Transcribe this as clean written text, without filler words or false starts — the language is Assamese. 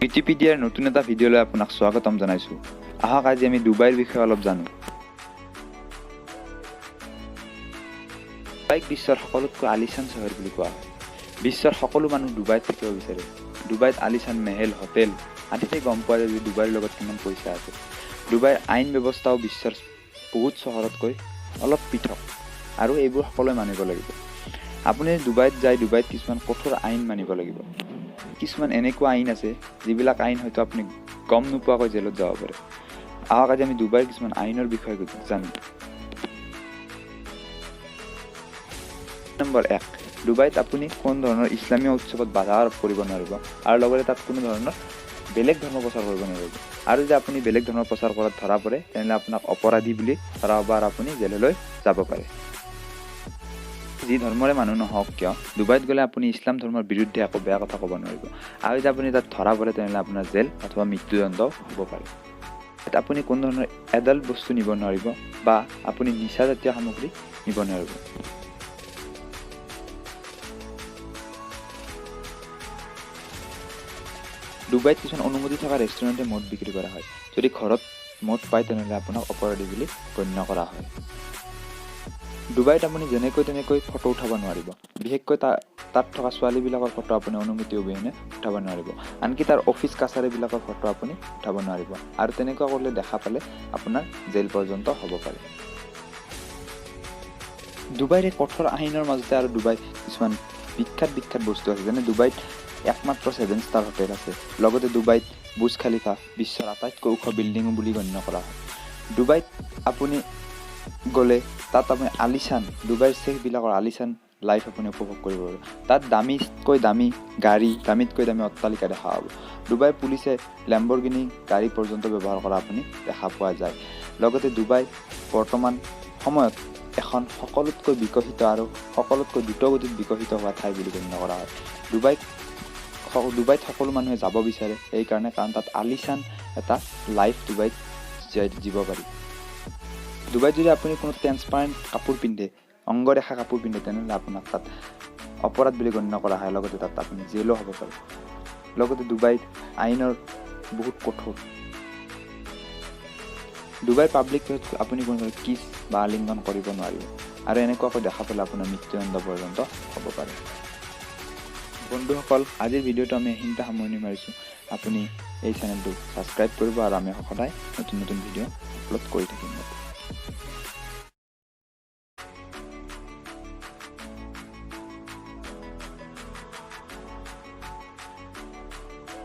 উইকিপিডিয়াৰ নতুন এটা ভিডিঅ'লৈ আপোনাক স্বাগতম জনাইছো। আহক আজি আমি ডুবাইৰ বিষয়ে অলপ জানো। ডুবাইক বিশ্বৰ সকলোতকৈ আলিशान চহৰ বুলি কোৱা হয়। বিশ্বৰ সকলো মানুহ ডুবাইত থাকিব বিচাৰে। ডুবাইত আলিशान মেহেল, হোটেল আদিতে গম পোৱা যায় যে ডুবাইৰ লগত কিমান পইচা আছে। ডুবাইৰ আইন ব্যৱস্থাও বিশ্বৰ বহুত চহৰতকৈ অলপ পৃথক আৰু এইবোৰ সকলোৱে মানিব লাগিব। আপুনি ডুবাইত যায়, ডুবাইত কিছুমান কঠোৰ আইন মানিব লাগিব। কিছুমান এনেকুৱা আইন আছে যিবিলাক আইন হয়তো আপুনি গম নোপোৱাকৈ জেলত যাব পাৰে। আহক আজি আমি ডুবাইৰ কিছুমান আইনৰ বিষয়ে জানো। নম্বৰ 1, ডুবাইত আপুনি কোনো ধৰণৰ ইছলামীয় উৎসৱত বাধা আৰোপ কৰিব নোৱাৰিব আৰু লগতে তাত কোনো ধৰণৰ বেলেগ ধৰ্ম প্ৰচাৰ কৰিব নোৱাৰিব। আৰু যদি আপুনি বেলেগ ধৰ্মৰ প্ৰচাৰ কৰাত ধৰা পৰে তেনেহ'লে আপোনাক অপৰাধী বুলি ধৰা হ'ব আৰু আপুনি জেললৈ যাব পাৰে। যি ধৰ্মৰে মানুহ নহওক কিয় ডুবাইত গ'লে আপুনি ইছলাম ধৰ্মৰ বিৰুদ্ধে একো বেয়া কথা ক'ব নোৱাৰিব। আৰু যদি আপুনি তাত ধৰা পৰে তেনেহ'লে আপোনাৰ জেল অথবা মৃত্যুদণ্ড হ'ব পাৰে। তাত আপুনি কোনো ধৰণৰ এডাল্ট বস্তু নিব নোৱাৰিব বা আপুনি নিচাজাতীয় সামগ্ৰী নিব নোৱাৰিব। ডুবাইত কিছুমান অনুমতি থকা ৰেষ্টুৰেণ্টে মদ বিক্ৰী কৰা হয়। যদি ঘৰত মদ পায় তেনেহ'লে আপোনাক অপৰাধী বুলি গণ্য কৰা হয়। ডুবাইত আপুনি যেনেকৈ তেনেকৈ ফটো উঠাব নোৱাৰিব। বিশেষকৈ তাত থকা ছোৱালীবিলাকৰ ফটো আপুনি অনুমতি অবিহনে উঠাব নোৱাৰিব। আনকি তাৰ অফিচ কাছাৰীবিলাকৰ ফটো আপুনি উঠাব নোৱাৰিব। আৰু তেনেকুৱা কৰিলে দেখা পালে আপোনাৰ জেল পৰ্যন্ত হ'ব পাৰে। ডুবাইৰ এই কঠোৰ আইনৰ মাজতে আৰু ডুবাইত কিছুমান বিখ্যাত বস্তু আছে। যেনে ডুবাইত একমাত্ৰ 7 ষ্টাৰ হোটেল আছে। লগতে ডুবাইত বুৰ্জ খালিফা বিশ্বৰ আটাইতকৈ ওখ বিল্ডিং বুলি গণ্য কৰা হয়। ডুবাইত আপুনি গ'লে তাত আপুনি আলিशान ডুবাইৰ শ্বেখবিলাকৰ আলিशान লাইফ আপুনি উপভোগ কৰিব পাৰিব। তাত দামীতকৈ দামী গাড়ী, দামীতকৈ দামী অট্টালিকা দেখা পাব। ডুবাই পুলিচে লেম্বৰগিনি গাড়ী পৰ্যন্ত ব্যৱহাৰ কৰা আপুনি দেখা পোৱা যায়। লগতে ডুবাই বৰ্তমান সময়ত এখন সকলোতকৈ বিকশিত আৰু সকলোতকৈ দ্ৰুতগতিত বিকশিত হোৱা ঠাই বুলি গণ্য কৰা হয়। ডুবাইত সকলো মানুহে যাব বিচাৰে কাৰণ তাত আলিशान এটা লাইফ ডুবাইত জীৱ পাৰি। ডুবাইত যদি আপুনি কোনো ট্ৰেন্সপাৰেণ্ট কাপোৰ পিন্ধে, অংগৰেখা কাপোৰ পিন্ধে তেনেহ'লে আপোনাক তাত অপৰাধ বুলি গণ্য কৰা হয়। লগতে তাত আপুনি জেলো হ'ব পাৰে। লগতে ডুবাইত আইনৰ বহুত কঠোৰ। ডুবাই পাব্লিক প্লেচত আপুনি কোনো ধৰণৰ কিছ বা আলিংগন কৰিব নোৱাৰিব আৰু এনেকুৱাকৈ দেখা পালে আপোনাৰ মৃত্যুদণ্ড পৰ্যন্ত হ'ব পাৰে। বন্ধুসকল, আজিৰ ভিডিঅ'টো আমি এইখিনিতে সামৰণি মাৰিছোঁ। আপুনি এই চেনেলটো ছাবস্ক্ৰাইব কৰিব আৰু আমি সদায় নতুন ভিডিঅ' আপলোড কৰি থাকিম।